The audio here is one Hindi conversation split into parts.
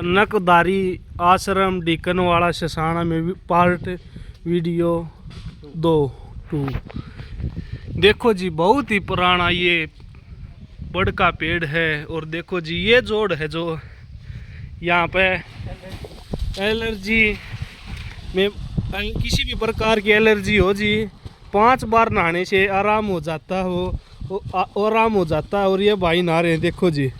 नकदारी आश्रम डीकनवाड़ा ससाना में पार्ट वीडियो 2 देखो जी, बहुत ही पुराना ये बड़ का पेड़ है। और देखो जी, ये जोड़ है जो यहाँ पे एलर्जी में किसी भी प्रकार की एलर्जी हो जी, 5 बार नहाने से आराम हो जाता हो, आराम हो जाता है। और ये भाई नहा रहे हैं, देखो जी।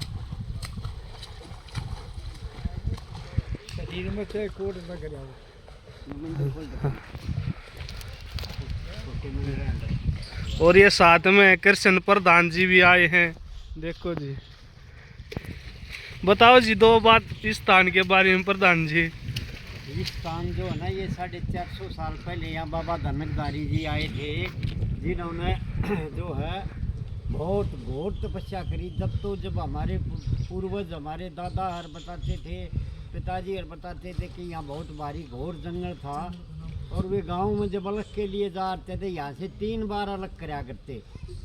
और ये साथ में कृष्ण प्रधान जी भी आए हैं, देखो जी। बताओ जी 2 बात इस स्थान के बारे में प्रधान जी। इस स्थान जो है ना, ये 450 साल पहले यहाँ बाबा धनकदारी जी आए थे, जिन्होंने जो है बहुत घोर तपस्या करी। जब हमारे पूर्वज, हमारे दादा हर बताते थे, पिताजी हर बताते थे कि यहाँ बहुत भारी घोर जंगल था। और वे गांव में जब अलग के लिए जाते थे, यहाँ से 3 बार अलग कराया करते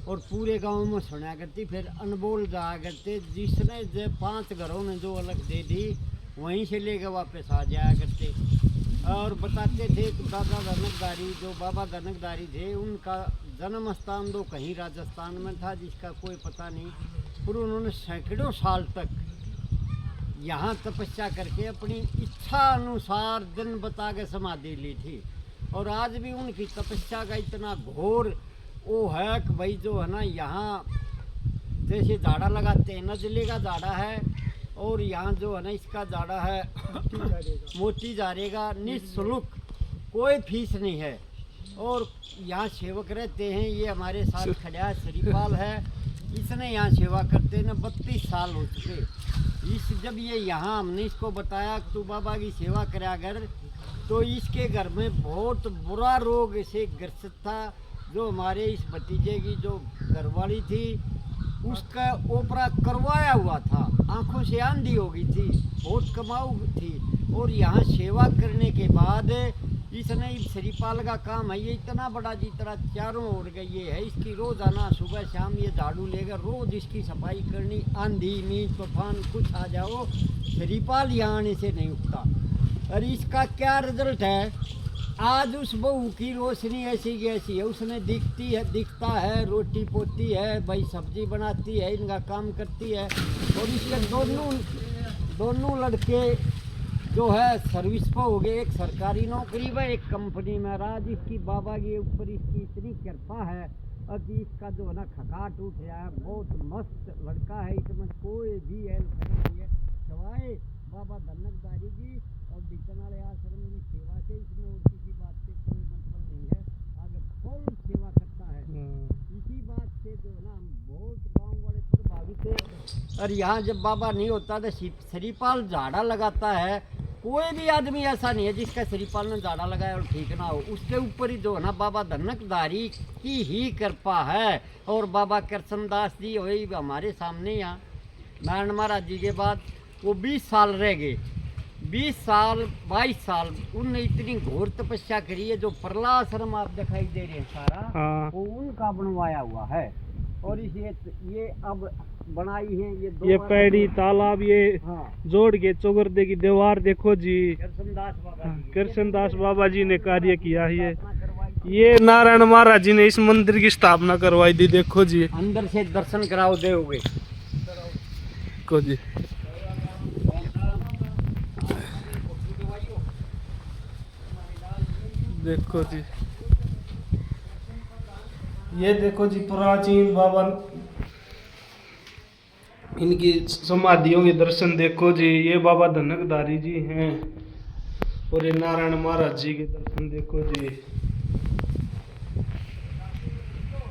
और पूरे गांव में सुना करती, फिर अनबोल जाया करते। जिसने जो 5 घरों ने जो अलग दे दी, वहीं से लेकर वापस आ जाया करते। और बताते थे कि दादा धनकदारी, जो बाबा धनकदारी थे, उनका जन्म स्थान तो कहीं राजस्थान में था, जिसका कोई पता नहीं। फिर उन्होंने सैकड़ों साल तक यहाँ तपस्या करके अपनी इच्छा अनुसार दिन बता के समाधि ली थी। और आज भी उनकी तपस्या का इतना घोर वो है कि भाई जो है ना, यहाँ जैसे झाड़ा लगाते हैं, नजले का झाड़ा है, और यहाँ जो है ना, इसका झाड़ा है मोती जारेगा, निःशुल्क, कोई फीस नहीं है। और यहाँ सेवक रहते हैं, ये हमारे साथ खड़ा है, श्रीपाल है, इसने यहाँ सेवा करते न 32 साल हो चुके। जब ये यहाँ हमने इसको बताया कि तू बाबा की सेवा करा कर, तो इसके घर में बहुत बुरा रोग इसे ग्रसित था। जो हमारे इस भतीजे की जो घरवाली थी, उसका ओपरा करवाया हुआ था, आंखों से अंधी हो गई थी, बहुत कमाऊ थी। और यहाँ सेवा करने के बाद इसने श्रीपाल का काम है, ये इतना बड़ा जितना चारों ओर गई है, इसकी रोजाना सुबह शाम ये झाड़ू लेकर रोज इसकी सफाई करनी। आंधी मीच तूफान कुछ आ जाओ, श्रीपाल यहाँ आने से नहीं उठता। और इसका क्या रिजल्ट है, आज उस बहू की रोशनी ऐसी कैसी है, उसने दिखता है, रोटी पोती है, भाई सब्जी बनाती है, इनका काम करती है। और इसके दोनों लड़के जो है सर्विस पर हो गए, एक सरकारी नौकरी में, एक कंपनी में। राज इसकी बाबा के ऊपर इसकी इतनी कृपा है कि इसका जो है ना खकाट उठ रहा है। बहुत मस्त लड़का है, इसमें कोई भी हेल्प नहीं है सवाए बाबा धनकदारी जी और डीकनवाड़े आश्रम की सेवा से। इसमें और किसी बात से कोई मतलब नहीं है, आगे फुल सेवा करता है। इसी बात से जो है ना हम बहुत गाँव वाले प्रभावित है। और यहाँ जब बाबा नहीं होता तो श्रीपाल झाड़ा लगाता है। कोई भी आदमी ऐसा नहीं है जिसका श्रीपाल ने झाड़ा लगाया और ठीक ना हो। उसके ऊपर ही जो है ना बाबा धनकदारी की ही कृपा है। और बाबा कृष्णदास जी वही हमारे सामने यहाँ नारायण महाराज जी के बाद वो 20 साल रह गए, 20 साल 22 साल उनने इतनी घोर तपस्या करी है। जो परलाश्रम आप दिखाई दे रहे हैं सारा, वो उनका बनवाया हुआ है। और ये अब बनाई है ये पैड़ी तालाब, ये जोड़ के चौगर्दे की दीवार, देखो जी कृष्णदास बाबा जी ने कार्य किया है। ये नारायण महाराज जी ने इस मंदिर की स्थापना करवाई थी, देखो जी। अंदर से दर्शन कराओ दोगे, देखो जी। देखो जी, ये देखो जी प्राचीन बाबा इनकी समाधियों के दर्शन देखो जी। ये बाबा धनकदारी जी हैं और ये नारायण महाराज जी के दर्शन देखो जी।